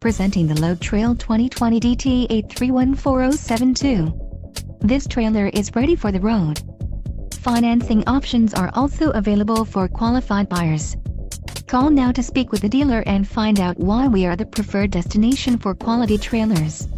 Presenting the Load Trail 2020 DT8314072. This trailer is ready for the road. Financing options are also available for qualified buyers. Call now to speak with the dealer and find out why we are the preferred destination for quality trailers.